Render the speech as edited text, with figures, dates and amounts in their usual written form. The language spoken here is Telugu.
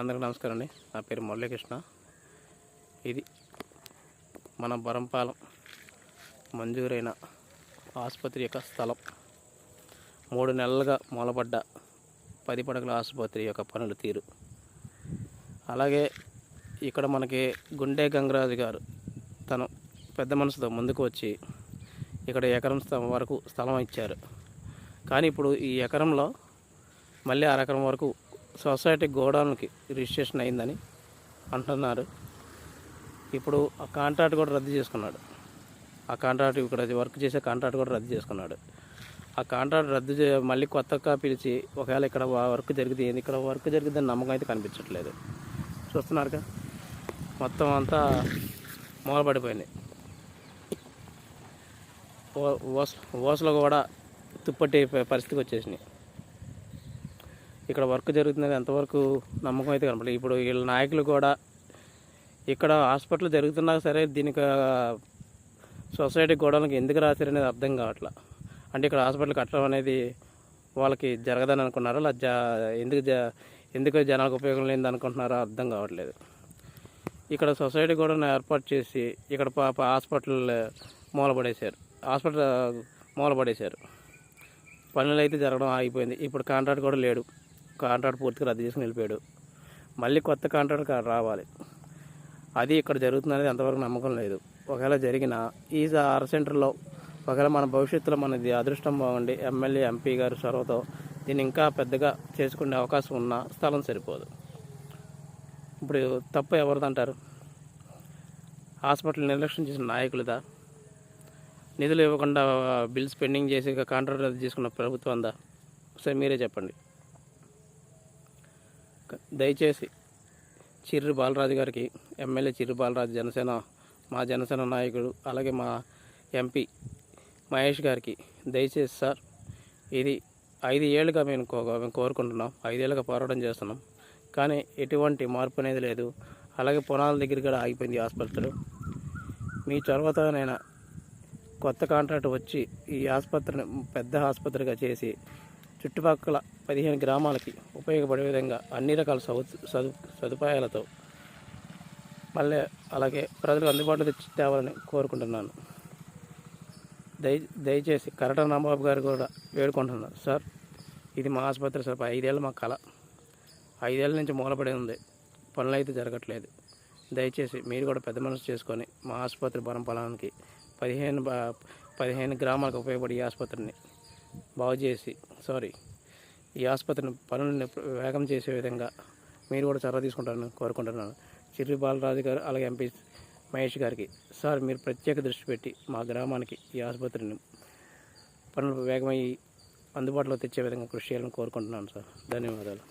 అందరికీ నమస్కారం అండి. నా పేరు మురళీకృష్ణ. ఇది మన బరంపాలెం మంజూరైన ఆసుపత్రి యొక్క స్థలం. 3 నెలలుగా మూలపడ్డ 10 పడకల ఆసుపత్రి యొక్క పనుల తీరు. అలాగే ఇక్కడ మనకి గుండె గంగరాజు గారు తను పెద్ద మనసుతో ముందుకు వచ్చి ఇక్కడ ఎకరం వరకు స్థలం ఇచ్చారు. కానీ ఇప్పుడు ఈ ఎకరంలో మళ్ళీ అరెకరం వరకు సొసైటీ గోడౌన్కి రిజిస్ట్రేషన్ అయిందని అంటున్నారు. ఇప్పుడు ఆ కాంట్రాక్ట్ కూడా రద్దు చేసుకున్నాడు. ఆ కాంట్రాక్ట్ ఇక్కడ వర్క్ చేసే కాంట్రాక్ట్ కూడా రద్దు చేసుకున్నాడు. ఆ కాంట్రాక్ట్ మళ్ళీ కొత్తగా పిలిచి ఒకవేళ ఇక్కడ వర్క్ జరిగితే ఇక్కడ వర్క్ జరిగిద్దని నమ్మకం అయితే కనిపించట్లేదు. చూస్తున్నారుగా, మొత్తం అంతా మూలపడిపోయింది. ఓసలు కూడా తుప్పటి పరిస్థితికి వచ్చేసినాయి. ఇక్కడ వర్క్ జరుగుతుంది ఎంతవరకు నమ్మకం అయితే కనపడలేదు. ఇప్పుడు వీళ్ళ నాయకులు కూడా ఇక్కడ హాస్పిటల్ జరుగుతున్నా సరే దీనికి సొసైటీ గోడౌన్కి ఎందుకు రాశారనేది అర్థం కావట్లా. అంటే ఇక్కడ హాస్పిటల్ కట్టడం అనేది వాళ్ళకి జరగదని అనుకున్నారో లేదా ఎందుకు జనాలకు ఉపయోగం లేనిది అనుకుంటున్నారో అర్థం కావట్లేదు. ఇక్కడ సొసైటీ గోడౌన్ ఏర్పాటు చేసి ఇక్కడ హాస్పిటల్ మూలపడేశారు. పనులు అయితే జరగడం ఆగిపోయింది. ఇప్పుడు కాంట్రాక్ట్ కూడా లేడు. కాంట్రాక్ట్ పూర్తిగా రద్దు చేసుకుని వెళ్ళిపోయాడు. మళ్ళీ కొత్త కాంట్రాక్ట్ రావాలి. అది ఇక్కడ జరుగుతుందనేది అంతవరకు నమ్మకం లేదు. ఒకవేళ జరిగిన ఈ ఆర్ సెంటర్లో ఒకవేళ మన భవిష్యత్తులో మనది అదృష్టం బాగుండి ఎమ్మెల్యే ఎంపీ గారు చొరవతో దీన్ని ఇంకా పెద్దగా చేసుకునే అవకాశం ఉన్న స్థలం సరిపోదు. ఇప్పుడు తప్పు ఎవరిదంటారు? హాస్పిటల్ నిర్లక్ష్యం చేసిన నాయకులదా? నిధులు ఇవ్వకుండా బిల్స్ పెండింగ్ చేసి కాంట్రాక్ట్ రద్దు చేసుకున్న ప్రభుత్వం అందా? సరే మీరే చెప్పండి. దయచేసి చిర్రి బాలరాజు గారికి, ఎమ్మెల్యే చిర్రి బాలరాజు మా జనసేన నాయకుడు, అలాగే మా ఎంపీ మహేష్ గారికి దయచేసి సార్, ఇది 5 ఏళ్ళుగా మేము కోరుకుంటున్నాం. 5 ఏళ్ళుగా పోరాటం చేస్తున్నాం. కానీ ఎటువంటి మార్పు అనేది లేదు. అలాగే పునాల దగ్గర కూడా ఆగిపోయింది ఆసుపత్రి. మీ చొరవతోనైనా కొత్త కాంట్రాక్ట్ వచ్చి ఈ ఆసుపత్రిని పెద్ద ఆసుపత్రిగా చేసి చుట్టుపక్కల 15 గ్రామాలకి ఉపయోగపడే విధంగా అన్ని రకాల సదుపాయాలతో మళ్ళీ అలాగే ప్రజలకు అందుబాటులో తెచ్చి తేవాలని కోరుకుంటున్నాను. దయచేసి కరట రాంబాబు గారు కూడా వేడుకుంటున్నారు. సార్, ఇది మా ఆసుపత్రి సార్. 5 ఏళ్ళ మా కళ. 5 ఏళ్ళ నుంచి మూలపడి ఉంది. పనులు అయితే జరగట్లేదు. దయచేసి మీరు కూడా పెద్ద మనసు చేసుకొని మా ఆసుపత్రి బరంపాలెంకి 15 గ్రామాలకు ఉపయోగపడి ఈ ఆసుపత్రిని బాగు చేసి ఈ ఆసుపత్రిని పనులను వేగం చేసే విధంగా మీరు కూడా చొరవ తీసుకుంటారని కోరుకుంటున్నాను. చిర్రి బాలరాజు గారు అలాగే ఎంపీ మహేష్ గారికి సార్, మీరు ప్రత్యేక దృష్టి పెట్టి మా గ్రామానికి ఈ ఆసుపత్రిని పనులు వేగమై అందుబాటులో తెచ్చే విధంగా కృషి చేయాలని కోరుకుంటున్నాను సార్. ధన్యవాదాలు.